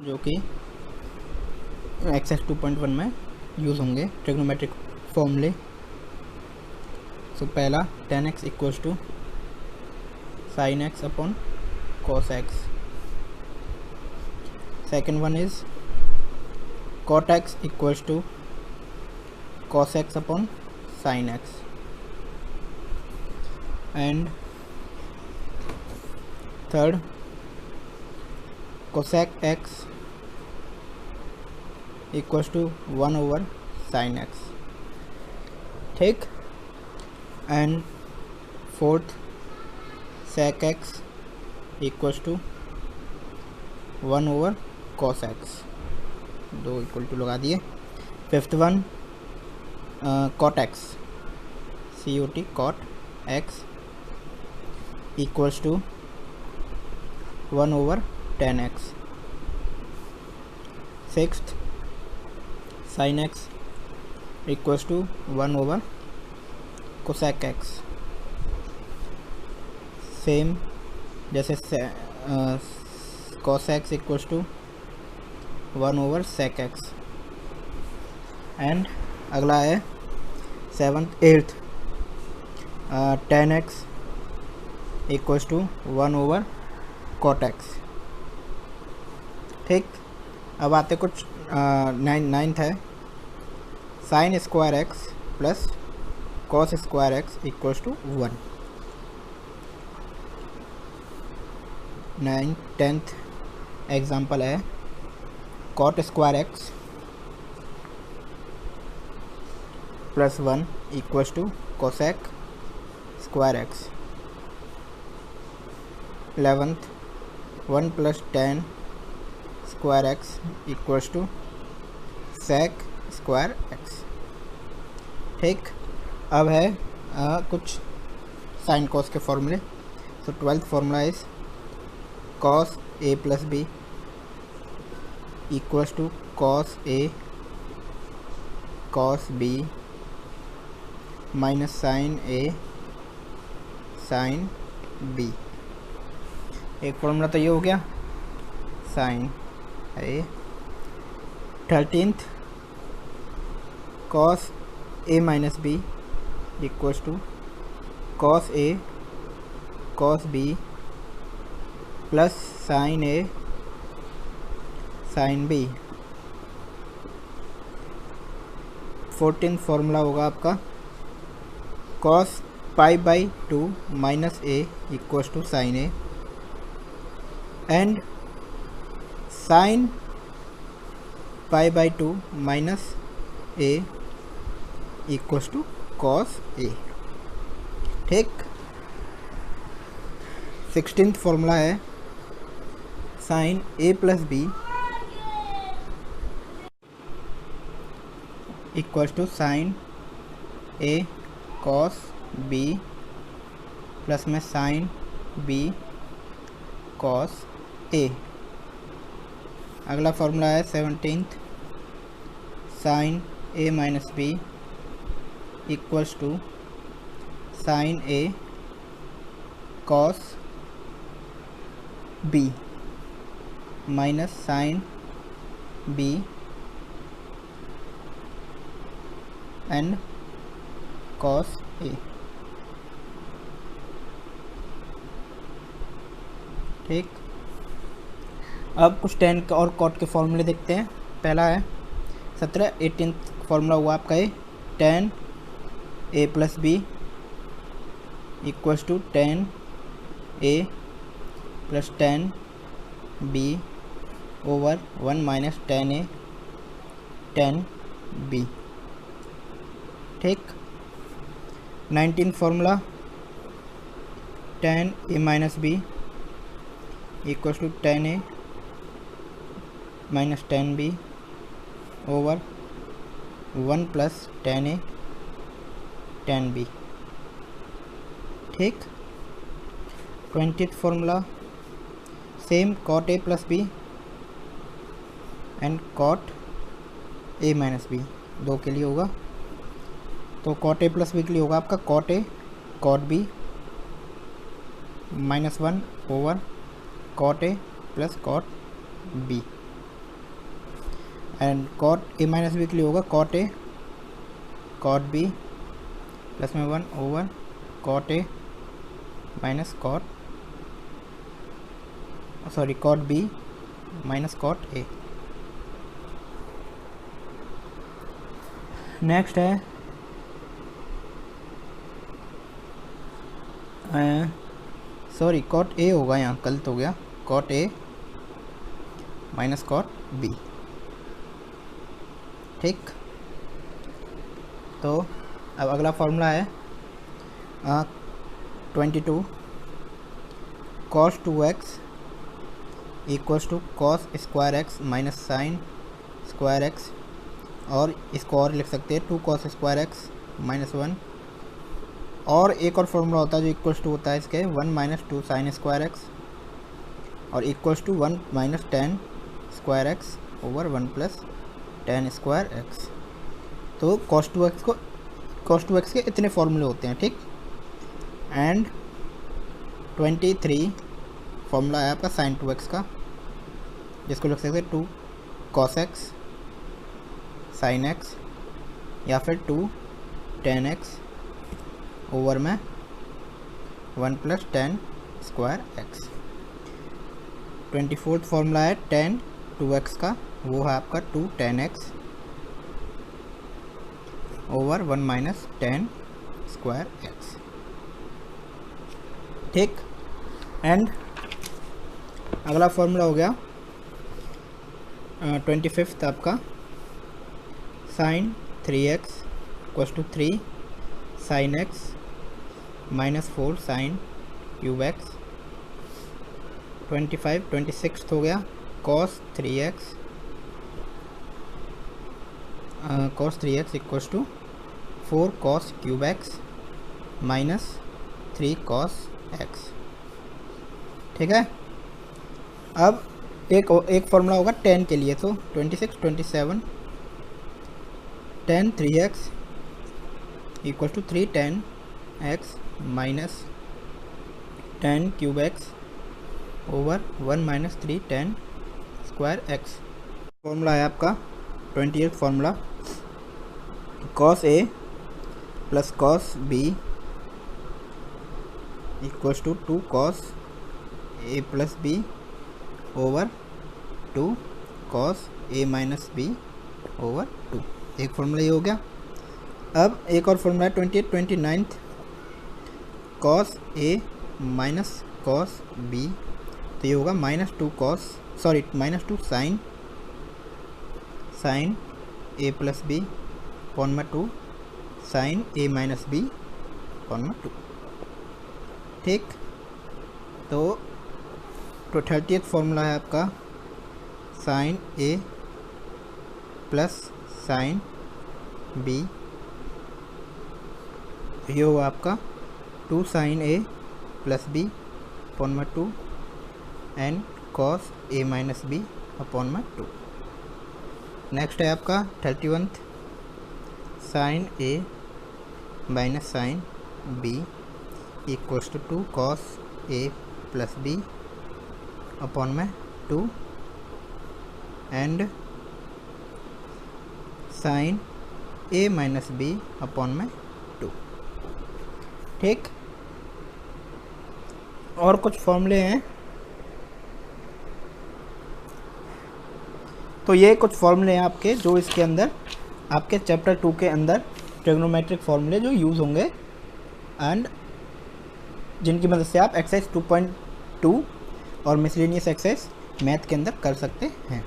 जो कि एक्सएस 2.1 में यूज़ होंगे ट्रिग्नोमेट्रिक फॉर्मूले। सो पहला tan x equals to sin x upon cos x। Second one is cot x equals to cos x upon sin x। And third cosec x equals to 1 over sin x। ठीक। And fourth sec x equals to 1 over cos x। दो equal to लगा दिए। Fifth one cot x COT cot x equals to 1 over tan x। Sixth sin x equals to 1 over cosec x। Same जैसे cos x equals to 1 over sec x। And अगला है eighth tan x equals to 1 over cot x। ठीक। अब आते कुछ ninth है sin square x plus cos square x equals to 1। Tenth example है cot square x plus 1 equals to cosec square x। 11th 1 plus tan square x equals to sec square x। ठीक। अब है कुछ sine cos के फॉर्मूले। So 12th formula is cos a plus b equals to cos a cos b minus sin a sin b। एक formula तो ये हो गया sin a। 13th cos a minus b equals to cos a cos b plus sin a sin b। 14th formula होगा आपका cos pi by 2 minus a equals to sin a and sin pi by 2 minus a equals to cos a। ठीक। 16th formula है sin a plus b equals to sin a cos b plus में sin b cos a। अगला formula है 17th sin a minus b equals to sin a cos b minus sin b and cos a। ठीक। अब कुछ tan के और cot के फॉर्मूले देखते हैं। पहला है 18th फॉर्मूला हुआ आपका ये tan a plus b equals to tan a plus tan b over 1 minus tan a tan b। ठीक। 19th formula tan a minus b equals to tan a minus tan b over 1 plus tan a tan b। ठीक। 20th formula same cot a plus b and cot a minus b दो के लिए होगा। तो cot a plus b के लिए होगा आपका cot a cot b minus 1 over cot a plus cot b। And cot A minus B के लिए होगा cot A cot B plus में 1 over cot A minus cot B minus cot A. Next है cot A होगा, यहाँ गलत हो गया, cot A minus cot B. ठीक, तो अब अगला फॉर्मूला है 22 cos 2x equals to cos square X minus sine square X, और इसको और लिख सकते हैं 2 cos स्क्वायर एक्स माइनस 1, और एक और फॉर्मूला होता है जो इक्वल्स टू होता है इसके 1 माइनस 2 साइन स्क्वायर एक्स और equals to 1 minus 10 square X over 1 plus 10 square X. तो cos 2x के इतने फॉर्मूले होते हैं। ठीक, एंड 23 फॉर्मूला है आपका sin 2x का, जिसको लिख सकते हैं 2 cos x sin x या फिर 2 tan x ओवर में 1 plus 10 square x। 24th formula है tan 2x का, वो है आपका 2 tan x over 1 minus 10 square x। ठीक, एंड अगला फॉर्मूला हो गया 25th आपका sin 3x equals to 3 sin x minus 4 sin cube x। 26th हो गया cos 3x equals to 4 cos cube x minus 3 cos x। ठीक है, अब एक फॉर्मूला होगा tan के लिए, तो 27 tan 3x equal to 3 tan x minus 10 cube x over 1 minus 3 tan square x। Formula है आपका 28th formula cos a plus cos b equals to 2 cos a plus b over 2 cos a minus b over 2। एक formula ये हो गया। अब एक और formula है 29th cos a minus cos b, तो ये होगा minus 2 sin a plus b upon में 2 sin a minus b upon में 2। ठीक, तो 30th फॉर्मूला है आपका sin a plus sin b, ये होगा आपका 2 sin a plus b upon में 2 and cos a minus b upon में 2। नेक्स्ट है आपका 31th sin a minus sin b equals to 2 cos a plus b upon में 2 and sin a minus b upon में 2। ठीक, और कुछ फॉर्मूले हैं, तो ये कुछ फॉर्मूले हैं आपके जो इसके अंदर आपके चैप्टर 2 के अंदर ट्रिग्नोमेट्रिक फॉर्मूले जो यूज़ होंगे एंड जिनकी मदद से आप एक्सरसाइज 2.2 और मिसलेनियस एक्सरसाइज मैथ के अंदर कर सकते हैं।